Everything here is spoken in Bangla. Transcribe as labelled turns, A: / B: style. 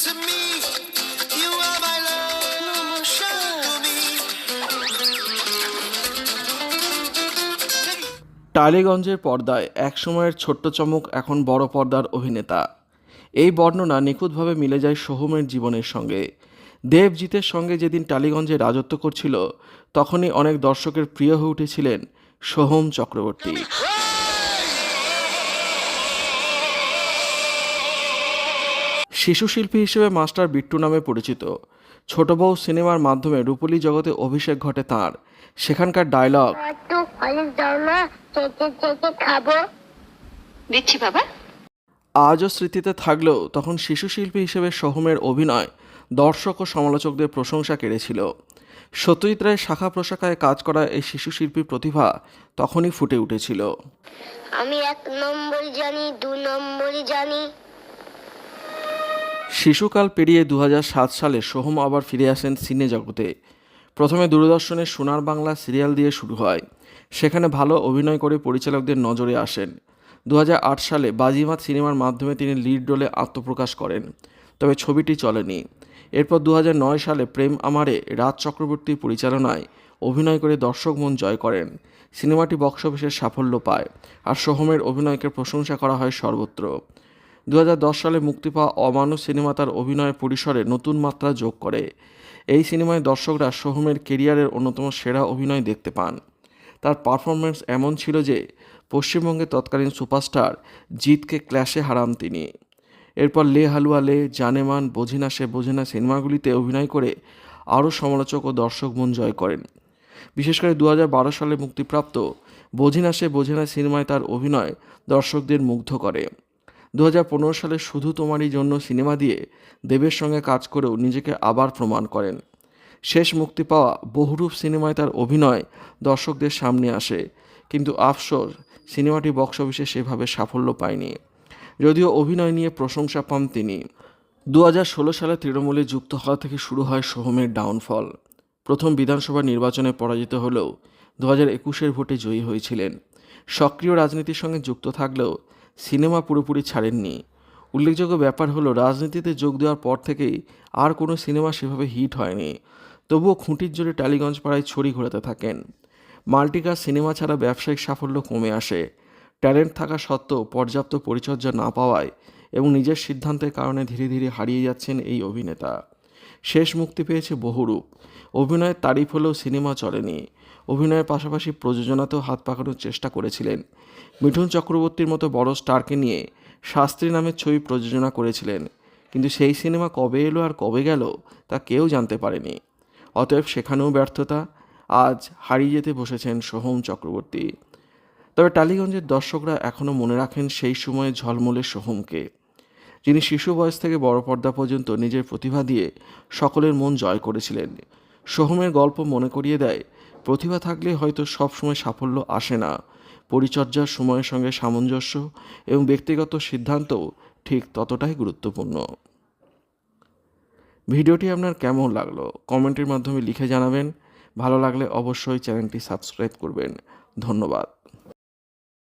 A: to me. You are my love, to me.
B: টালিগঞ্জের পর্দায় একসময়ের ছোট্ট চমক এখন বড় পর্দার অভিনেতা। এই বর্ণনা নিখুঁতভাবে মিলে যায় সোহমের জীবনের সঙ্গে। দেবজিতের সঙ্গে যেদিন টালিগঞ্জে রাজত্ব করছিল, তখনই অনেক দর্শকের প্রিয় হয়ে উঠেছিলেন সোহম চক্রবর্তী। শিশুশিল্পী হিসেবে মাস্টার বিট্টু নামে পরিচিত। ছোট বউ সিনেমার মাধ্যমে রূপলী জগতে অভিষেক ঘটে তাঁর। সেখানকার ডায়লগ
C: দিচ্ছি বাবা।
B: আজও স্মৃতিতে থাকলেও তখন শিশুশিল্পী হিসেবে সোহমের অভিনয় দর্শক ও সমালোচকদের প্রশংসা কেড়েছিল। সত্যজিৎ রায়ের শাখা প্রশাখায় কাজ করা এই শিশুশিল্পীর প্রতিভা তখনই ফুটে উঠেছিল।
D: আমি 1 নম্বরই জানি, 2 নম্বরই জানি।
B: শিশুকাল পেরিয়ে 2007 সালে সোহম আবার ফিরে আসেন সিনে জগতে। প্রথমে দূরদর্শনের সোনার বাংলা সিরিয়াল দিয়ে শুরু হয়। সেখানে ভালো অভিনয় করে পরিচালকদের নজরে আসেন। 2008 সালে বাজিমাত সিনেমার মাধ্যমে তিনি লিড রোলে আত্মপ্রকাশ করেন, তবে ছবিটি চলেনি। এরপর 2009 সালে প্রেম আমারে রাজ চক্রবর্তীর পরিচালনায় অভিনয় করে দর্শক মন জয় করেন। সিনেমাটি বক্স অফিসে সাফল্য পায়, আর সোহমের অভিনয়কে প্রশংসা করা হয় সর্বত্র। 2010 সালে মুক্তি পাওয়া অমানুষ সিনেমা তার অভিনয়ের পরিসরে নতুন মাত্রা যোগ করে। এই সিনেমায় দর্শকরা সোহমের কেরিয়ারের অন্যতম সেরা অভিনয় দেখতে পান। তার পারফরমেন্স এমন ছিল যে পশ্চিমবঙ্গের তৎকালীন সুপারস্টার জিতকে ক্ল্যাশে হারান তিনি। এরপর লে হালুয়া লে, জানেমান, বোঝে না সে বোঝে না সিনেমাগুলিতে অভিনয় করে আরও সমালোচক ও দর্শক মন জয় করেন। বিশেষ করে 2012 সালে মুক্তিপ্রাপ্ত বোঝে না সে বোঝে না সিনেমায় তার অভিনয় দর্শকদের মুগ্ধ করে। 2015 সালে শুধু তোমারই জন্য সিনেমা দিয়ে দেবের সঙ্গে কাজ করেও নিজেকে আবার প্রমাণ করেন। শেষ মুক্তি পাওয়া বহুরূপ সিনেমায় তার অভিনয় দর্শকদের সামনে আসে, কিন্তু আফসোস সিনেমাটি বক্স অফিসে সেভাবে সাফল্য পায়নি, যদিও অভিনয় নিয়ে প্রশংসা পান তিনি। 2016 সালে তৃণমূলে যুক্ত হওয়া থেকে শুরু হয় সোহমের ডাউনফল। প্রথম বিধানসভা নির্বাচনে পরাজিত হলেও 2021-এর ভোটে জয়ী হয়েছিলেন। সক্রিয় রাজনীতির সঙ্গে যুক্ত থাকলেও সিনেমা পুরোপুরি ছাড়েননি। উল্লেখযোগ্য ব্যাপার হলো, রাজনীতিতে যোগ দেওয়ার পর থেকেই আর কোনো সিনেমা সেভাবে হিট হয়নি। তবুও খুঁটির জোরে টালিগঞ্জ পাড়ায় ছড়ি ঘোরাতে থাকেন। মাল্টিকাস্ট সিনেমা ছাড়া ব্যবসায়িক সাফল্য কমে আসে। ট্যালেন্ট থাকা সত্ত্বেও পর্যাপ্ত পরিচর্যা না পাওয়ায় এবং নিজের সিদ্ধান্তের কারণে ধীরে ধীরে হারিয়ে যাচ্ছেন এই অভিনেতা। শেষ মুক্তি পেয়েছে বহুরূপ। অভিনয়ের তারিফ হলেও সিনেমা চলেনি। অভিনয়ের পাশাপাশি প্রযোজনাতেও হাত পাকানোর চেষ্টা করেছিলেন। মিঠুন চক্রবর্তীর মতো বড় স্টারকে নিয়ে শাস্ত্রী নামের ছবি প্রযোজনা করেছিলেন, কিন্তু সেই সিনেমা কবে এলো আর কবে গেল তা কেউ জানতে পারেনি। অতএব সেখানেও ব্যর্থতা। আজ হারিয়ে যেতে বসেছেন সোহম চক্রবর্তী। তবে টালিগঞ্জের দর্শকরা এখনও মনে রাখেন সেই সময়ে ঝলমলে সোহমকে, যিনি শিশু বয়স থেকে বড় পর্দা পর্যন্ত নিজের প্রতিভা দিয়ে সকলের মন জয় করেছিলেন। সোহমের গল্প মনে করিয়ে দেয়, প্রতিভা থাকলে হয়তো সবসময় সাফল্য আসে না। পরিচর্যার সময়ের সঙ্গে সামঞ্জস্য এবং ব্যক্তিগত সিদ্ধান্তও ঠিক ততটাই গুরুত্বপূর্ণ। ভিডিওটি আপনার কেমন লাগলো কমেন্টের মাধ্যমে লিখে জানাবেন। ভালো লাগলে অবশ্যই চ্যানেলটি সাবস্ক্রাইব করবেন। ধন্যবাদ।